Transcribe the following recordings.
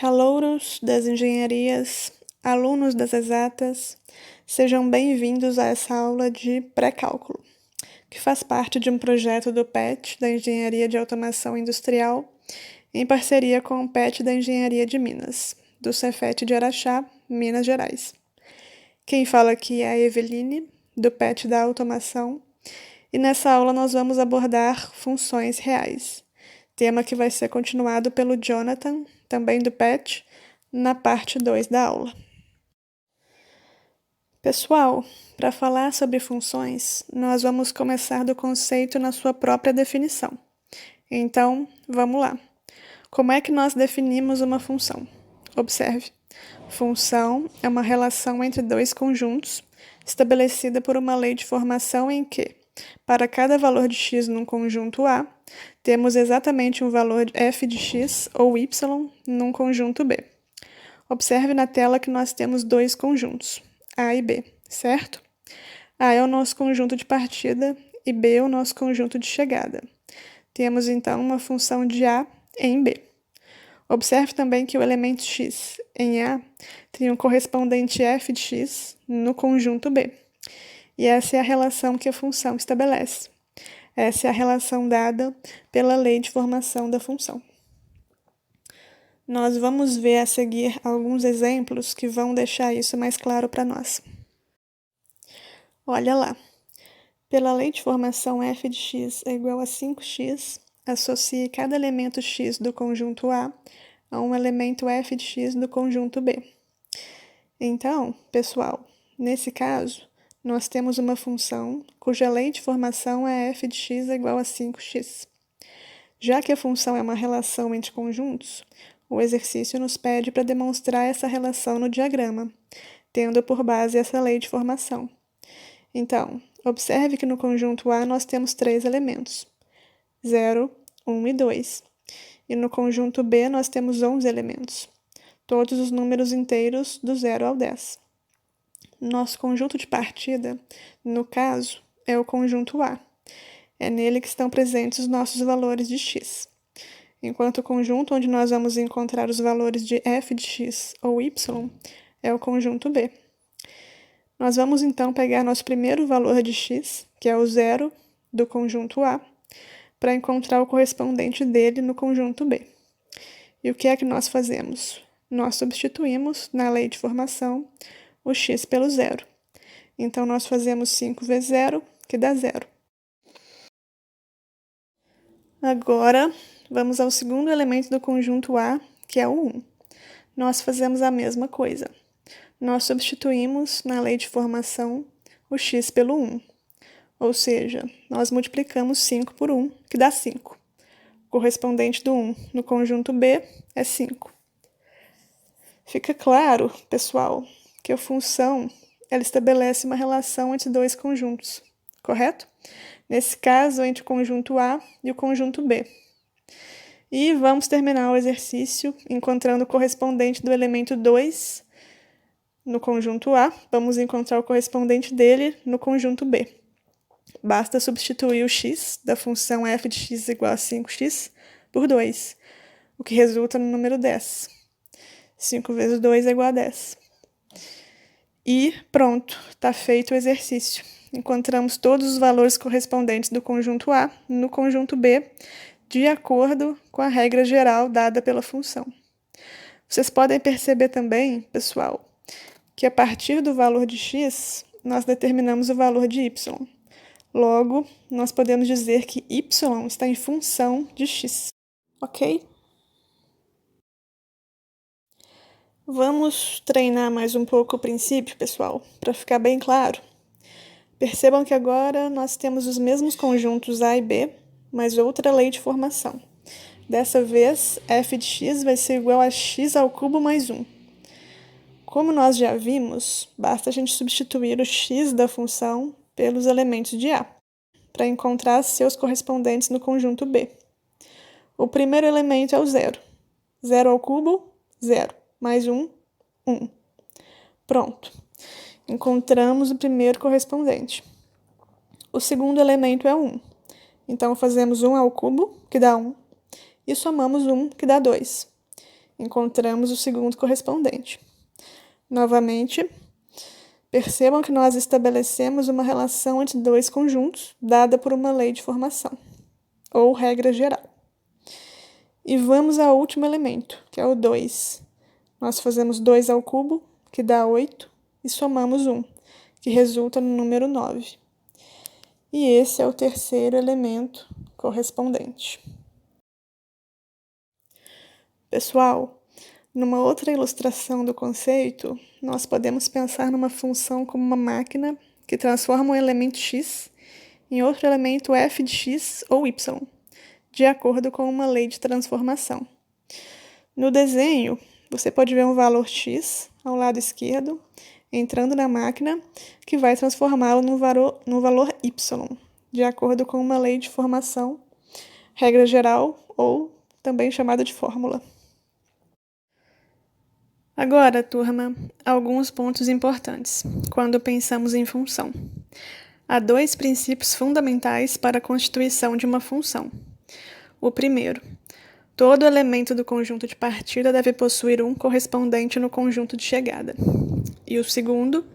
Calouros das engenharias, alunos das exatas, sejam bem-vindos a essa aula de pré-cálculo, que faz parte de um projeto do PET, da Engenharia de Automação Industrial, em parceria com o PET da Engenharia de Minas, do Cefet de Araxá, Minas Gerais. Quem fala aqui é a Eveline, do PET da Automação, e nessa aula nós vamos abordar funções reais, tema que vai ser continuado pelo Jonathan, também do PET, na parte 2 da aula. Pessoal, para falar sobre funções, nós vamos começar do conceito na sua própria definição. Então, vamos lá. Como é que nós definimos uma função? Observe. Função é uma relação entre dois conjuntos, estabelecida por uma lei de formação em que, para cada valor de x num conjunto A, temos exatamente um valor f de x ou y num conjunto B. Observe na tela que nós temos dois conjuntos, A e B, certo? A é o nosso conjunto de partida e B é o nosso conjunto de chegada. Temos, então, uma função de A em B. Observe também que o elemento x em A tem um correspondente f de x no conjunto B. E essa é a relação que a função estabelece. Essa é a relação dada pela lei de formação da função. Nós vamos ver a seguir alguns exemplos que vão deixar isso mais claro para nós. Olha lá. Pela lei de formação f de x é igual a 5x, associe cada elemento x do conjunto A a um elemento f de x do conjunto B. Então, pessoal, nesse caso, nós temos uma função cuja lei de formação é f de x é igual a 5x. Já que a função é uma relação entre conjuntos, o exercício nos pede para demonstrar essa relação no diagrama, tendo por base essa lei de formação. Então, observe que no conjunto A nós temos 3 elementos, 0, 1 e 2. E no conjunto B nós temos 11 elementos, todos os números inteiros do 0 ao 10. Nosso conjunto de partida, no caso, é o conjunto A. É nele que estão presentes os nossos valores de x. Enquanto o conjunto onde nós vamos encontrar os valores de f de x ou y é o conjunto B. Nós vamos então pegar nosso primeiro valor de x, que é o 0 do conjunto A, para encontrar o correspondente dele no conjunto B. E o que é que nós fazemos? Nós substituímos, na lei de formação, o x pelo 0. Então, nós fazemos 5 vezes 0, que dá 0. Agora, vamos ao segundo elemento do conjunto A, que é o 1. Nós fazemos a mesma coisa. Nós substituímos, na lei de formação, o x pelo 1. Ou seja, nós multiplicamos 5 por 1, que dá 5. O correspondente do 1 no conjunto B é 5. Fica claro, pessoal, que a função ela estabelece uma relação entre dois conjuntos, correto? Nesse caso, entre o conjunto A e o conjunto B. E vamos terminar o exercício encontrando o correspondente do elemento 2 no conjunto A. Vamos encontrar o correspondente dele no conjunto B. Basta substituir o x da função f de x igual a 5x por 2, o que resulta no número 10. 5 vezes 2 é igual a 10. E pronto, está feito o exercício. Encontramos todos os valores correspondentes do conjunto A no conjunto B, de acordo com a regra geral dada pela função. Vocês podem perceber também, pessoal, que a partir do valor de x, nós determinamos o valor de y. Logo, nós podemos dizer que y está em função de x. Ok? Vamos treinar mais um pouco o princípio, pessoal, para ficar bem claro. Percebam que agora nós temos os mesmos conjuntos A e B, mas outra lei de formação. Dessa vez, f de x vai ser igual a x ao cubo mais 1. Como nós já vimos, basta a gente substituir o x da função pelos elementos de A, para encontrar seus correspondentes no conjunto B. O primeiro elemento é o 0. 0 ao cubo, 0. Mais 1, 1. Pronto. Encontramos o primeiro correspondente. O segundo elemento é 1. Então, fazemos 1 ao cubo, que dá 1, e somamos 1, que dá 2. encontramos o segundo correspondente. Novamente, percebam que nós estabelecemos uma relação entre dois conjuntos, dada por uma lei de formação, ou regra geral. E vamos ao último elemento, que é o 2. Nós fazemos 2 ao cubo, que dá 8, e somamos 1, que resulta no número 9. E esse é o terceiro elemento correspondente. Pessoal, numa outra ilustração do conceito, nós podemos pensar numa função como uma máquina que transforma um elemento x em outro elemento f de x ou y, de acordo com uma lei de transformação. No desenho, você pode ver um valor x ao lado esquerdo, entrando na máquina, que vai transformá-lo no valor y, de acordo com uma lei de formação, regra geral ou também chamada de fórmula. Agora, turma, alguns pontos importantes quando pensamos em função. Há 2 princípios fundamentais para a constituição de uma função. O primeiro, todo elemento do conjunto de partida deve possuir um correspondente no conjunto de chegada. E o segundo,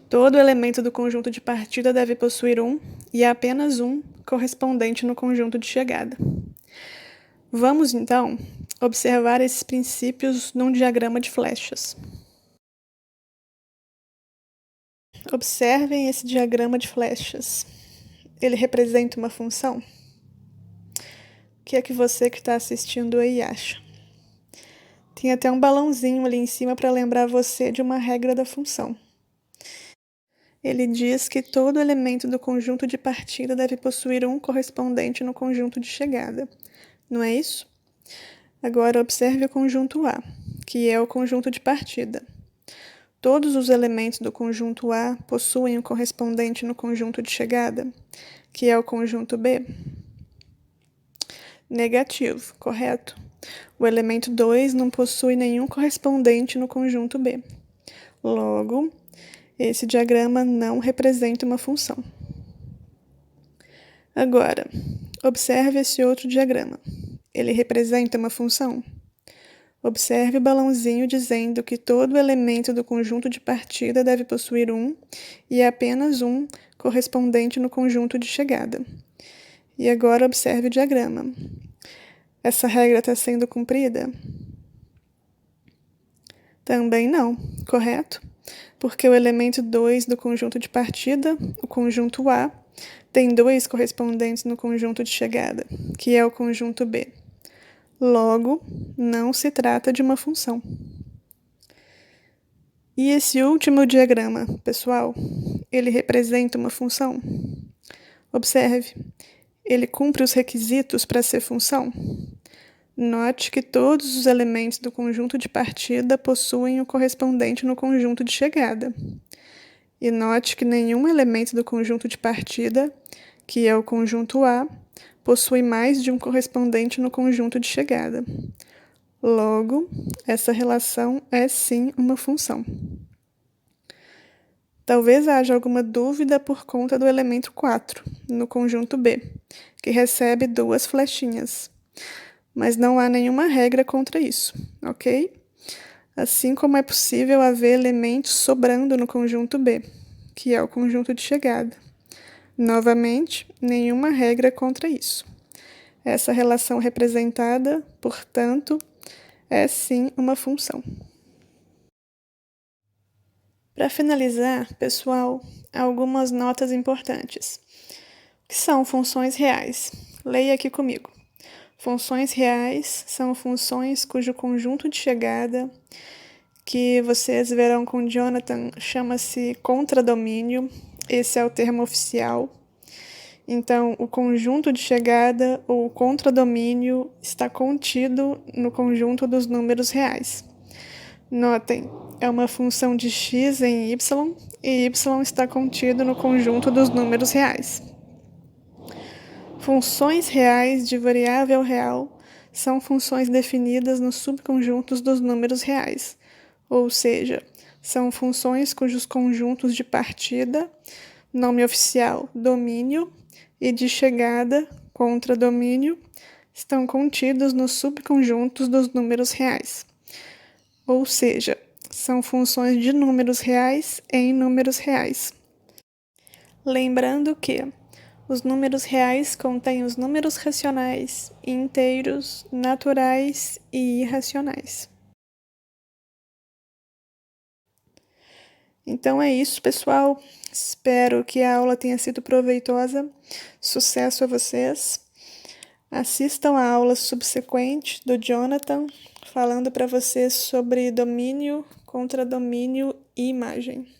todo elemento do conjunto de partida deve possuir um e apenas um correspondente no conjunto de chegada. Vamos, então, observar esses princípios num diagrama de flechas. Observem esse diagrama de flechas. Ele representa uma função? O que é que você que está assistindo aí acha? Tem até um balãozinho ali em cima para lembrar você de uma regra da função. Ele diz que todo elemento do conjunto de partida deve possuir um correspondente no conjunto de chegada. Não é isso? Agora observe o conjunto A, que é o conjunto de partida. Todos os elementos do conjunto A possuem um correspondente no conjunto de chegada, que é o conjunto B? Negativo, correto? O elemento 2 não possui nenhum correspondente no conjunto B. Logo, esse diagrama não representa uma função. Agora, observe esse outro diagrama. Ele representa uma função? Observe o balãozinho dizendo que todo elemento do conjunto de partida deve possuir um e apenas um correspondente no conjunto de chegada. E agora observe o diagrama. Essa regra está sendo cumprida? Também não, correto? Porque o elemento 2 do conjunto de partida, o conjunto A, tem 2 correspondentes no conjunto de chegada, que é o conjunto B. Logo, não se trata de uma função. E esse último diagrama, pessoal, ele representa uma função? Observe, ele cumpre os requisitos para ser função? Note que todos os elementos do conjunto de partida possuem o correspondente no conjunto de chegada. E note que nenhum elemento do conjunto de partida, que é o conjunto A, possui mais de um correspondente no conjunto de chegada. Logo, essa relação é sim uma função. Talvez haja alguma dúvida por conta do elemento 4, no conjunto B, que recebe 2 flechinhas. Mas não há nenhuma regra contra isso, ok? Assim como é possível haver elementos sobrando no conjunto B, que é o conjunto de chegada. Novamente, nenhuma regra contra isso. Essa relação representada, portanto, é sim uma função. Para finalizar, pessoal, algumas notas importantes. O que são funções reais? Leia aqui comigo. Funções reais são funções cujo conjunto de chegada, que vocês verão com Jonathan, chama-se contradomínio. Esse é o termo oficial. Então, o conjunto de chegada ou contradomínio está contido no conjunto dos números reais. Notem, é uma função de x em y, e y está contido no conjunto dos números reais. Funções reais de variável real são funções definidas nos subconjuntos dos números reais, ou seja, são funções cujos conjuntos de partida, nome oficial, domínio, e de chegada, contradomínio, estão contidos nos subconjuntos dos números reais. ou seja, são funções de números reais em números reais. Lembrando que os números reais contêm os números racionais, inteiros, naturais e irracionais. Então é isso, pessoal. Espero que a aula tenha sido proveitosa. Sucesso a vocês. Assistam a aula subsequente do Jonathan, falando para vocês sobre domínio, contradomínio e imagem.